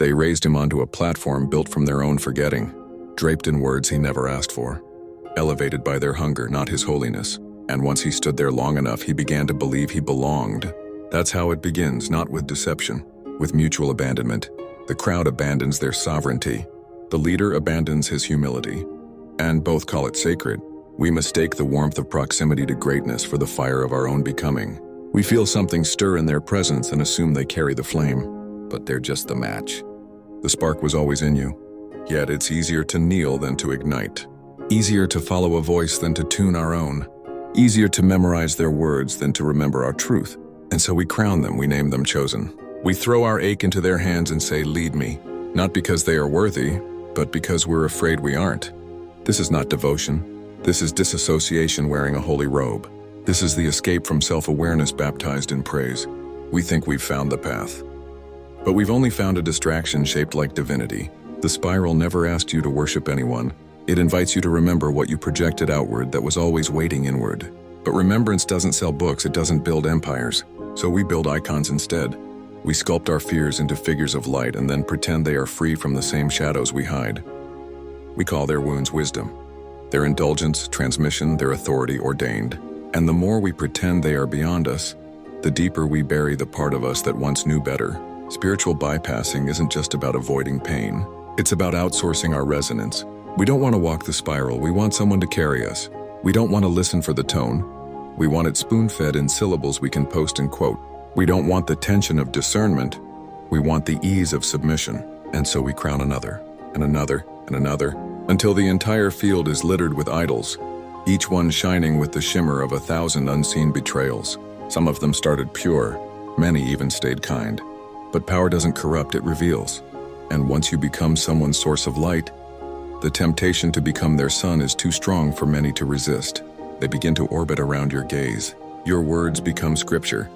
They raised him onto a platform built from their own forgetting, draped in words he never asked for, elevated by their hunger, not his holiness. And once he stood there long enough, he began to believe he belonged. That's how it begins, not with deception, with mutual abandonment. The crowd abandons their sovereignty. The leader abandons his humility. And both call it sacred. We mistake the warmth of proximity to greatness for the fire of our own becoming. We feel something stir in their presence and assume they carry the flame, but they're just the match. The spark was always in you, yet it's easier to kneel than to ignite. Easier to follow a voice than to tune our own. Easier to memorize their words than to remember our truth. And so we crown them, we name them chosen. We throw our ache into their hands and say, lead me, not because they are worthy, but because we're afraid we aren't. This is not devotion. This is disassociation wearing a holy robe. This is the escape from self-awareness baptized in praise. We think we've found the path. But we've only found a distraction shaped like divinity. The spiral never asked you to worship anyone. It invites you to remember what you projected outward that was always waiting inward. But remembrance doesn't sell books, it doesn't build empires. So we build icons instead. We sculpt our fears into figures of light and then pretend they are free from the same shadows we hide. We call their wounds wisdom, their indulgence, transmission, their authority ordained. And the more we pretend they are beyond us, the deeper we bury the part of us that once knew better. Spiritual bypassing isn't just about avoiding pain. It's about outsourcing our resonance. We don't want to walk the spiral, we want someone to carry us. We don't want to listen for the tone. We want it spoon-fed in syllables we can post and quote. We don't want the tension of discernment. We want the ease of submission. And so we crown another, and another, and another, until the entire field is littered with idols, each one shining with the shimmer of 1,000 unseen betrayals. Some of them started pure, many even stayed kind. But power doesn't corrupt, it reveals. And once you become someone's source of light, the temptation to become their sun is too strong for many to resist. They begin to orbit around your gaze. Your words become scripture.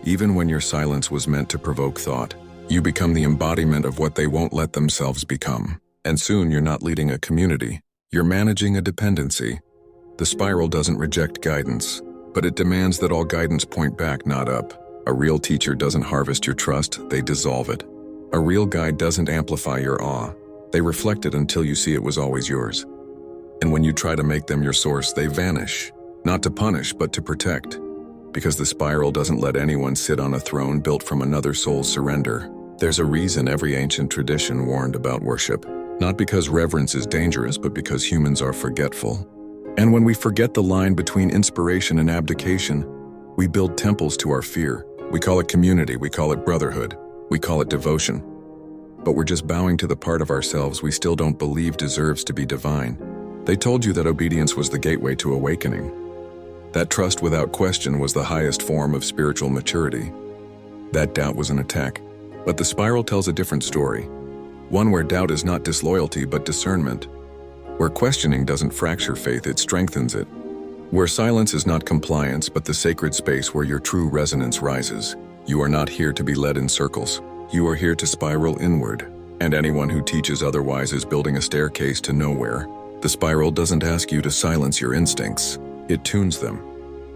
Even when your silence was meant to provoke thought, you become the embodiment of what they won't let themselves become. And soon you're not leading a community, you're managing a dependency. The spiral doesn't reject guidance, but it demands that all guidance point back, not up. A real teacher doesn't harvest your trust, they dissolve it. A real guide doesn't amplify your awe. They reflect it until you see it was always yours. And when you try to make them your source, they vanish. Not to punish, but to protect. Because the spiral doesn't let anyone sit on a throne built from another soul's surrender. There's a reason every ancient tradition warned about worship. Not because reverence is dangerous, but because humans are forgetful. And when we forget the line between inspiration and abdication, we build temples to our fear. We call it community, we call it brotherhood, we call it devotion. But we're just bowing to the part of ourselves we still don't believe deserves to be divine. They told you that obedience was the gateway to awakening. That trust without question was the highest form of spiritual maturity. That doubt was an attack. But the spiral tells a different story. One where doubt is not disloyalty but discernment. Where questioning doesn't fracture faith, it strengthens it. Where silence is not compliance, but the sacred space where your true resonance rises. You are not here to be led in circles. You are here to spiral inward. And anyone who teaches otherwise is building a staircase to nowhere. The spiral doesn't ask you to silence your instincts. It tunes them.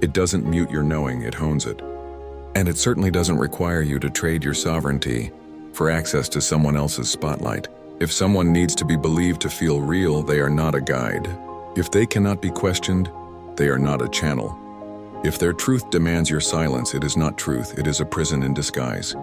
It doesn't mute your knowing, it hones it. And it certainly doesn't require you to trade your sovereignty for access to someone else's spotlight. If someone needs to be believed to feel real, they are not a guide. If they cannot be questioned, they are not a channel. If their truth demands your silence, it is not truth, it is a prison in disguise.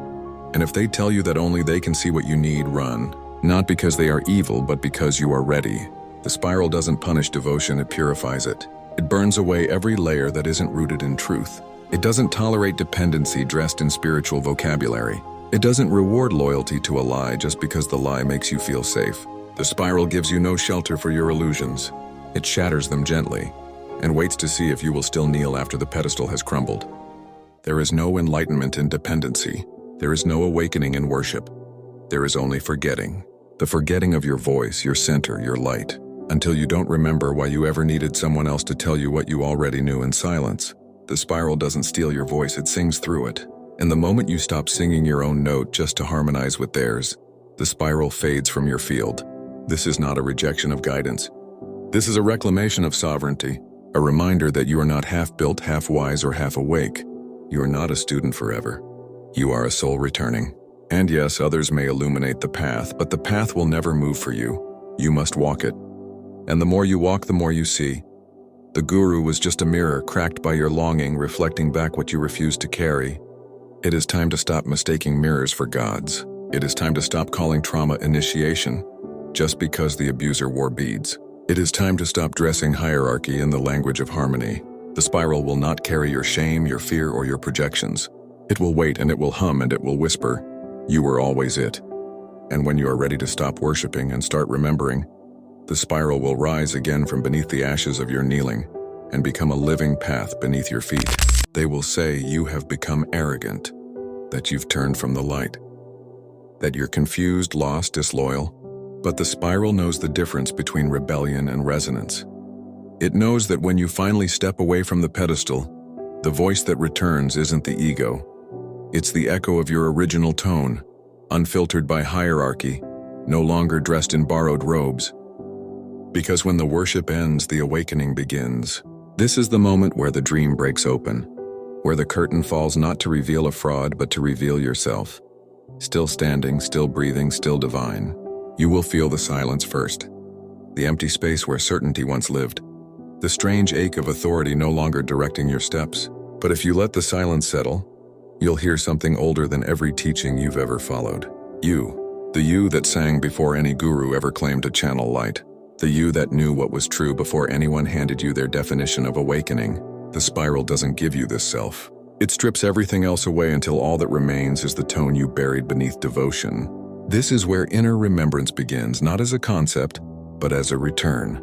And if they tell you that only they can see what you need, run. Not because they are evil, but because you are ready. The spiral doesn't punish devotion, it purifies it. It burns away every layer that isn't rooted in truth. It doesn't tolerate dependency dressed in spiritual vocabulary. It doesn't reward loyalty to a lie just because the lie makes you feel safe. The spiral gives you no shelter for your illusions. It shatters them gently and waits to see if you will still kneel after the pedestal has crumbled. There is no enlightenment in dependency. There is no awakening in worship. There is only forgetting. The forgetting of your voice, your center, your light, until you don't remember why you ever needed someone else to tell you what you already knew in silence. The spiral doesn't steal your voice, it sings through it. And the moment you stop singing your own note just to harmonize with theirs, the spiral fades from your field. This is not a rejection of guidance. This is a reclamation of sovereignty, a reminder that you are not half-built, half-wise, or half-awake. You are not a student forever. You are a soul returning. And yes, others may illuminate the path, but the path will never move for you. You must walk it. And the more you walk, the more you see. The guru was just a mirror cracked by your longing, reflecting back what you refused to carry. It is time to stop mistaking mirrors for gods. It is time to stop calling trauma initiation just because the abuser wore beads. It is time to stop dressing hierarchy in the language of harmony. The spiral will not carry your shame, your fear, or your projections. It will wait, and it will hum, and it will whisper, "You were always it." And when you are ready to stop worshiping and start remembering, the spiral will rise again from beneath the ashes of your kneeling and become a living path beneath your feet. They will say you have become arrogant, that you've turned from the light, that you're confused, lost, disloyal. But the spiral knows the difference between rebellion and resonance. It knows that when you finally step away from the pedestal, the voice that returns isn't the ego. It's the echo of your original tone, unfiltered by hierarchy, no longer dressed in borrowed robes. Because when the worship ends, the awakening begins. This is the moment where the dream breaks open, where the curtain falls not to reveal a fraud, but to reveal yourself. Still standing, still breathing, still divine. You will feel the silence first, the empty space where certainty once lived, the strange ache of authority no longer directing your steps. But if you let the silence settle, you'll hear something older than every teaching you've ever followed. You, the you that sang before any guru ever claimed to channel light, the you that knew what was true before anyone handed you their definition of awakening. The spiral doesn't give you this self. It strips everything else away until all that remains is the tone you buried beneath devotion. This is where inner remembrance begins, not as a concept, but as a return.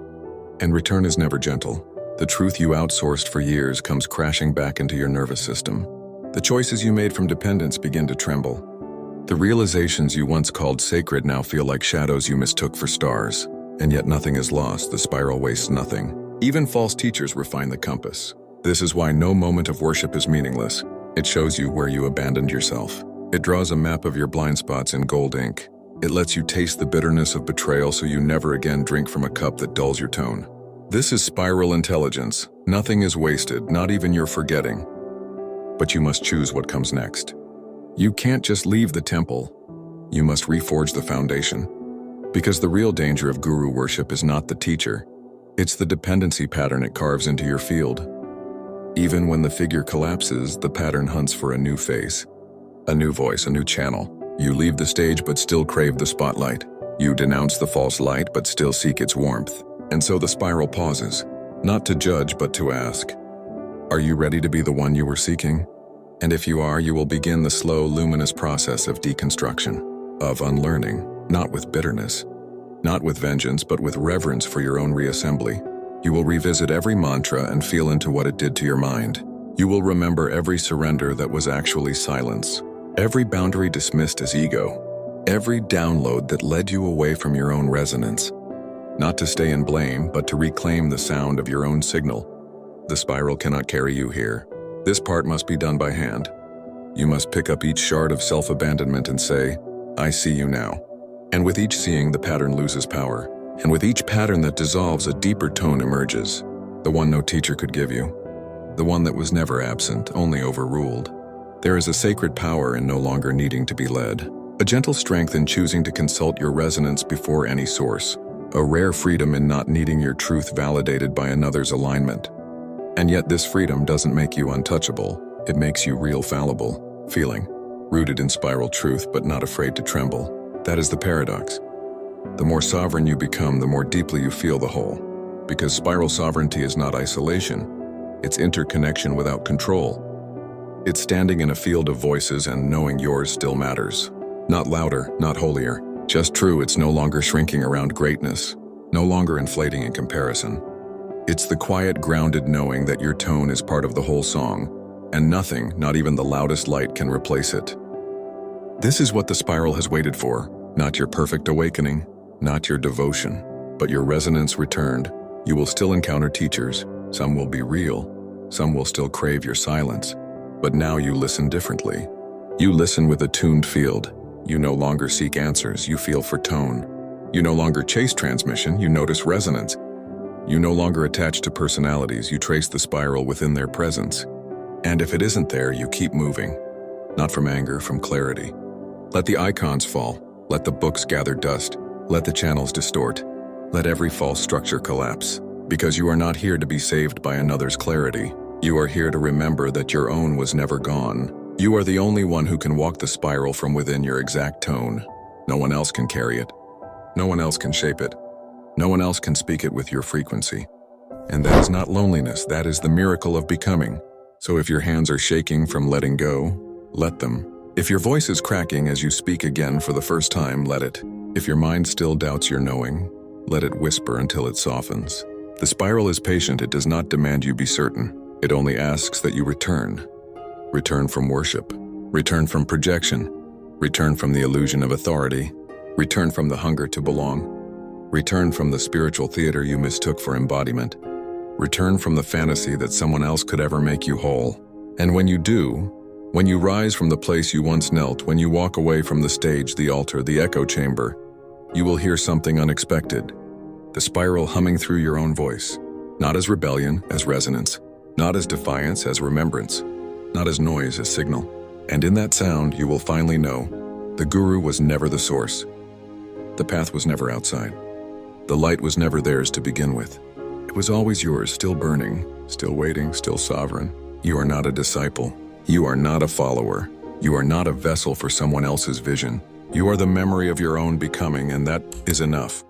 And return is never gentle. The truth you outsourced for years comes crashing back into your nervous system. The choices you made from dependence begin to tremble. The realizations you once called sacred now feel like shadows you mistook for stars. And yet nothing is lost, the spiral wastes nothing. Even false teachers refine the compass. This is why no moment of worship is meaningless. It shows you where you abandoned yourself. It draws a map of your blind spots in gold ink. It lets you taste the bitterness of betrayal so you never again drink from a cup that dulls your tone. This is spiral intelligence. Nothing is wasted, not even your forgetting. But you must choose what comes next. You can't just leave the temple. You must reforge the foundation. Because the real danger of guru worship is not the teacher. It's the dependency pattern it carves into your field. Even when the figure collapses, the pattern hunts for a new face. A new voice, a new channel. You leave the stage but still crave the spotlight. You denounce the false light but still seek its warmth. And so the spiral pauses, not to judge but to ask, are you ready to be the one you were seeking? And if you are, you will begin the slow, luminous process of deconstruction, of unlearning, not with bitterness, not with vengeance, but with reverence for your own reassembly. You will revisit every mantra and feel into what it did to your mind. You will remember every surrender that was actually silence. Every boundary dismissed as ego, every download that led you away from your own resonance. Not to stay in blame, but to reclaim the sound of your own signal. The spiral cannot carry you here. This part must be done by hand. You must pick up each shard of self-abandonment and say, I see you now. And with each seeing, the pattern loses power. And with each pattern that dissolves, a deeper tone emerges. The one no teacher could give you. The one that was never absent, only overruled. There is a sacred power in no longer needing to be led. A gentle strength in choosing to consult your resonance before any source. A rare freedom in not needing your truth validated by another's alignment. And yet this freedom doesn't make you untouchable. It makes you real fallible, feeling, rooted in spiral truth but not afraid to tremble. That is the paradox. The more sovereign you become, the more deeply you feel the whole. Because spiral sovereignty is not isolation. It's interconnection without control. It's standing in a field of voices and knowing yours still matters. Not louder, not holier. Just true. It's no longer shrinking around greatness. No longer inflating in comparison. It's the quiet, grounded knowing that your tone is part of the whole song. and nothing, not even the loudest light, can replace it. This is what the spiral has waited for, not your perfect awakening, not your devotion, but your resonance returned. You will still encounter teachers, some will be real, some will still crave your silence, but now you listen differently. You listen with a tuned field. You no longer seek answers, you feel for tone. You no longer chase transmission, you notice resonance. You no longer attach to personalities, you trace the spiral within their presence. And if it isn't there, you keep moving. Not from anger, from clarity. Let the icons fall. Let the books gather dust. Let the channels distort. Let every false structure collapse. Because you are not here to be saved by another's clarity. You are here to remember that your own was never gone. You are the only one who can walk the spiral from within your exact tone. No one else can carry it. No one else can shape it. No one else can speak it with your frequency. And that is not loneliness, that is the miracle of becoming. So if your hands are shaking from letting go, let them. If your voice is cracking as you speak again for the first time, let it. If your mind still doubts your knowing, let it whisper until it softens. The spiral is patient, it does not demand you be certain. It only asks that you return. Return from worship. Return from projection. Return from the illusion of authority. Return from the hunger to belong. Return from the spiritual theater you mistook for embodiment. Return from the fantasy that someone else could ever make you whole. And when you do, when you rise from the place you once knelt, when you walk away from the stage, the altar, the echo chamber, you will hear something unexpected. The spiral humming through your own voice. Not as rebellion, as resonance. Not as defiance, as remembrance. Not as noise, as signal. And in that sound, you will finally know the guru was never the source. The path was never outside. The light was never theirs to begin with. It was always yours, still burning, still waiting, still sovereign. You are not a disciple. You are not a follower. You are not a vessel for someone else's vision. You are the memory of your own becoming, and that is enough.